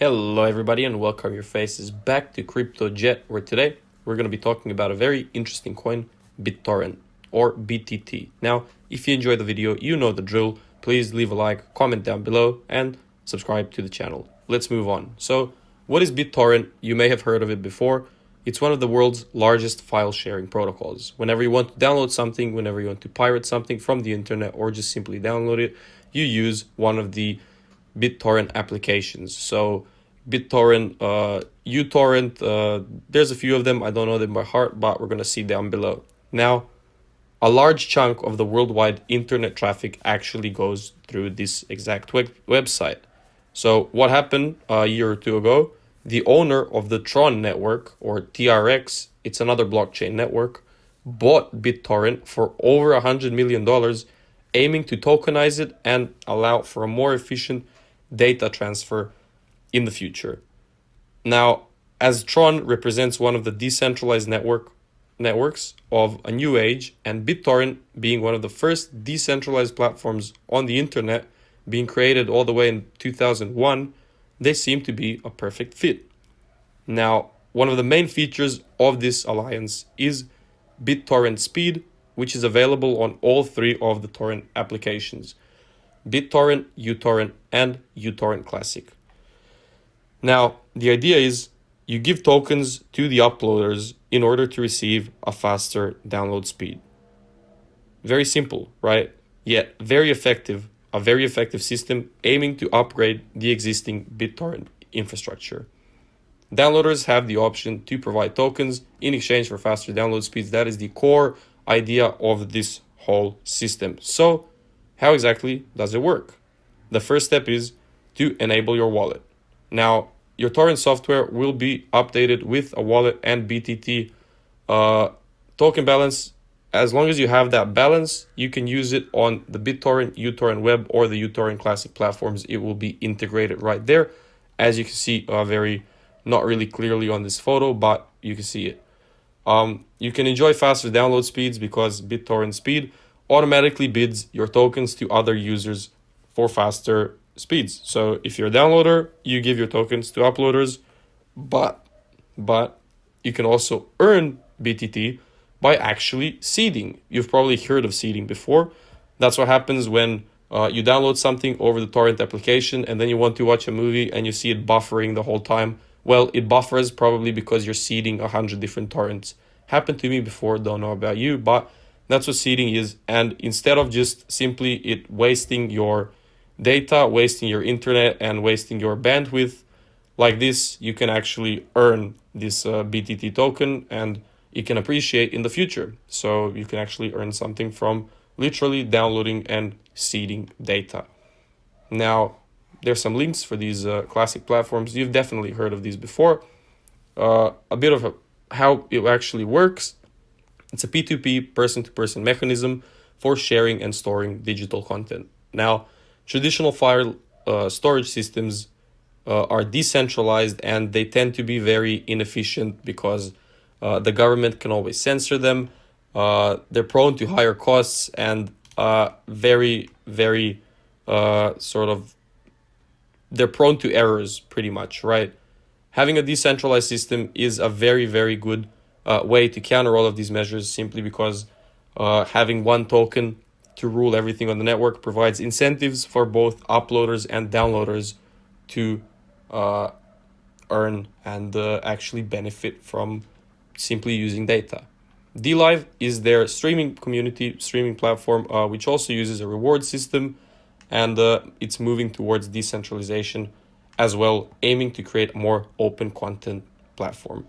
Hello everybody and welcome your faces back to CryptoJet, where today we're going to be talking about a very interesting coin, Bittorrent or BTT. Now, if you enjoyed the video, you know the drill. Please leave a like, comment down below and subscribe to the channel. Let's move on. So, what is Bittorrent? You may have heard of it before. It's one of the world's largest file sharing protocols. Whenever you want to download something, whenever you want to pirate something from the internet or just simply download it, you use one of the BitTorrent applications. So BitTorrent, uTorrent, there's a few of them. I don't know them by heart, but we're going to see down below. Now, a large chunk of the worldwide internet traffic actually goes through this exact website. So what happened a year or two ago? The owner of the Tron network, or TRX, it's another blockchain network, bought BitTorrent for over $100 million, aiming to tokenize it and allow for a more efficient data transfer in the future. Now, as Tron represents one of the decentralized networks of a new age, and BitTorrent being one of the first decentralized platforms on the internet, being created all the way in 2001, they seem to be a perfect fit. Now, one of the main features of this alliance is BitTorrent Speed, which is available on all three of the torrent applications: BitTorrent, uTorrent, and uTorrent Classic. Now, the idea is you give tokens to the uploaders in order to receive a faster download speed. Very simple, right? Yet very effective, a very effective system aiming to upgrade the existing BitTorrent infrastructure. Downloaders have the option to provide tokens in exchange for faster download speeds. That is the core idea of this whole system. So, how exactly does it work? The first step is to enable your wallet. Now, your torrent software will be updated with a wallet and BTT token balance. As long as you have that balance, you can use it on the BitTorrent, uTorrent Web, or the uTorrent Classic platforms. It will be integrated right there. As you can see, not really clearly on this photo, but you can see it. You can enjoy faster download speeds because BitTorrent Speed automatically bids your tokens to other users for faster speeds. So if you're a downloader, you give your tokens to uploaders, but you can also earn BTT by actually seeding. You've probably heard of seeding before. That's what happens when you download something over the torrent application and then you want to watch a movie and you see it buffering the whole time. Well, it buffers probably because you're seeding 100 different torrents. Happened to me before, don't know about you, but that's what seeding is. And instead of just simply it wasting your data, wasting your internet, and wasting your bandwidth like this, you can actually earn this BTT token and it can appreciate in the future. So you can actually earn something from literally downloading and seeding data. Now, there's some links for these classic platforms. You've definitely heard of these before. A bit of how it actually works. It's a P2P, person-to-person mechanism for sharing and storing digital content. Now, traditional file storage systems are decentralized and they tend to be very inefficient because the government can always censor them. They're prone to higher costs and very they're prone to errors pretty much, right? Having a decentralized system is a very good way to counter all of these measures, simply because having one token to rule everything on the network provides incentives for both uploaders and downloaders to earn and actually benefit from simply using data. DLive is their streaming platform, which also uses a reward system, and it's moving towards decentralization as well, aiming to create a more open content platform.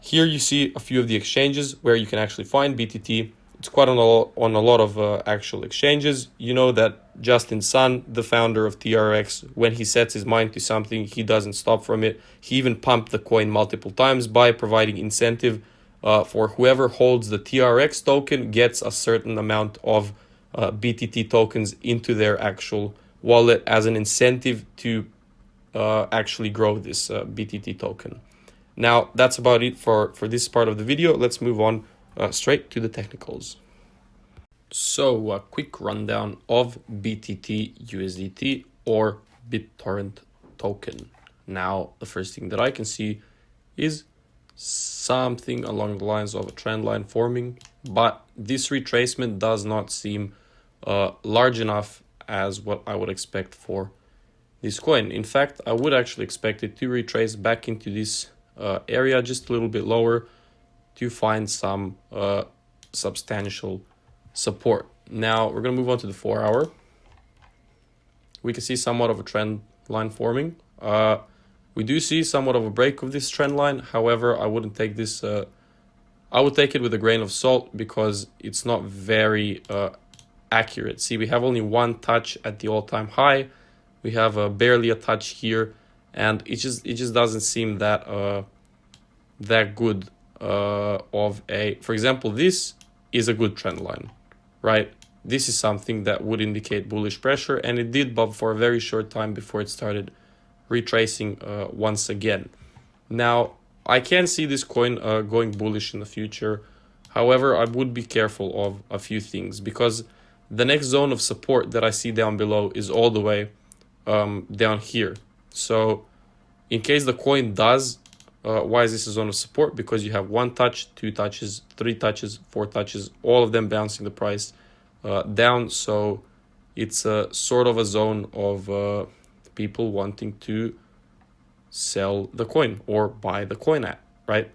Here you see a few of the exchanges where you can actually find BTT. It's quite on a lot of actual exchanges. You know that Justin Sun, the founder of TRX, when he sets his mind to something, he doesn't stop from it. He even pumped the coin multiple times by providing incentive for whoever holds the TRX token gets a certain amount of BTT tokens into their actual wallet as an incentive to actually grow this BTT token. Now, that's about it for this part of the video. Let's move on straight to the technicals. So, a quick rundown of BTT USDT or BitTorrent token. Now, the first thing that I can see is something along the lines of a trend line forming, but this retracement does not seem large enough as what I would expect for this coin. In fact, I would actually expect it to retrace back into this area just a little bit lower to find some substantial support. Now we're going to move on to the 4-hour. We can see somewhat of a trend line forming. We do see somewhat of a break of this trend line. However, I wouldn't take this, I would take it with a grain of salt because it's not very accurate. See, we have only one touch at the all-time high. We have barely a touch here, and it just doesn't seem that that good of a. For example, this is a good trend line, right? This is something that would indicate bullish pressure, and it did, but for a very short time before it started retracing once again. Now, I can see this coin going bullish in the future. However, I would be careful of a few things because the next zone of support that I see down below is all the way down here. So in case the coin does, why is this a zone of support? Because you have 1 touch, 2 touches, 3 touches, 4 touches, all of them bouncing the price down. So it's a sort of a zone of people wanting to sell the coin or buy the coin at, right?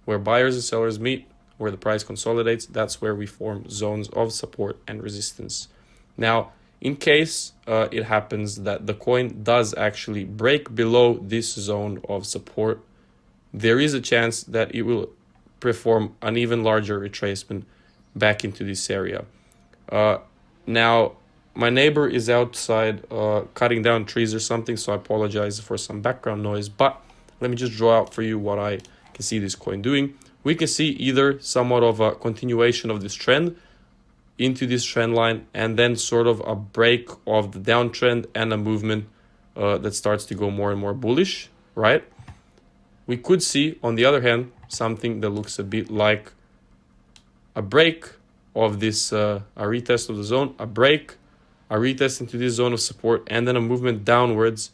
Where buyers and sellers meet, where the price consolidates, that's where we form zones of support and resistance. Now, in case it happens that the coin does actually break below this zone of support, there is a chance that it will perform an even larger retracement back into this area. Now, my neighbor is outside cutting down trees or something, so I apologize for some background noise, but let me just draw out for you what I can see this coin doing. We can see either somewhat of a continuation of this trend into this trend line, and then sort of a break of the downtrend and a movement that starts to go more and more bullish, right? We could see, on the other hand, something that looks a bit like a break of this, a retest of the zone, a break, a retest into this zone of support, and then a movement downwards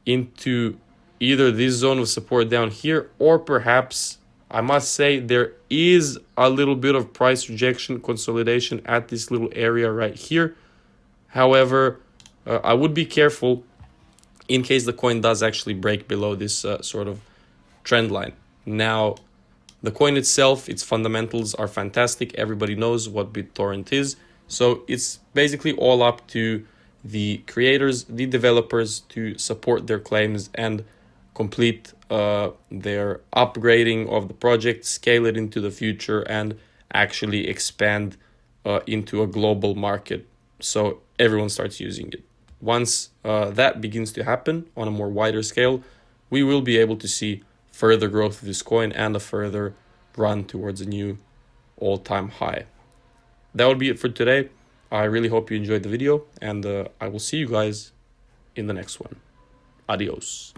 into either this zone of support down here, or perhaps, I must say, there is a little bit of price rejection consolidation at this little area right here. However, I would be careful in case the coin does actually break below this sort of trend line. Now, the coin itself, its fundamentals are fantastic. Everybody knows what Bittorrent is. So it's basically all up to the creators, the developers to support their claims and complete their upgrading of the project, scale it into the future, and actually expand into a global market so everyone starts using it. Once that begins to happen on a more wider scale, we will be able to see further growth of this coin and a further run towards a new all-time high. That would be it for today. I really hope you enjoyed the video, and I will see you guys in the next one. Adios.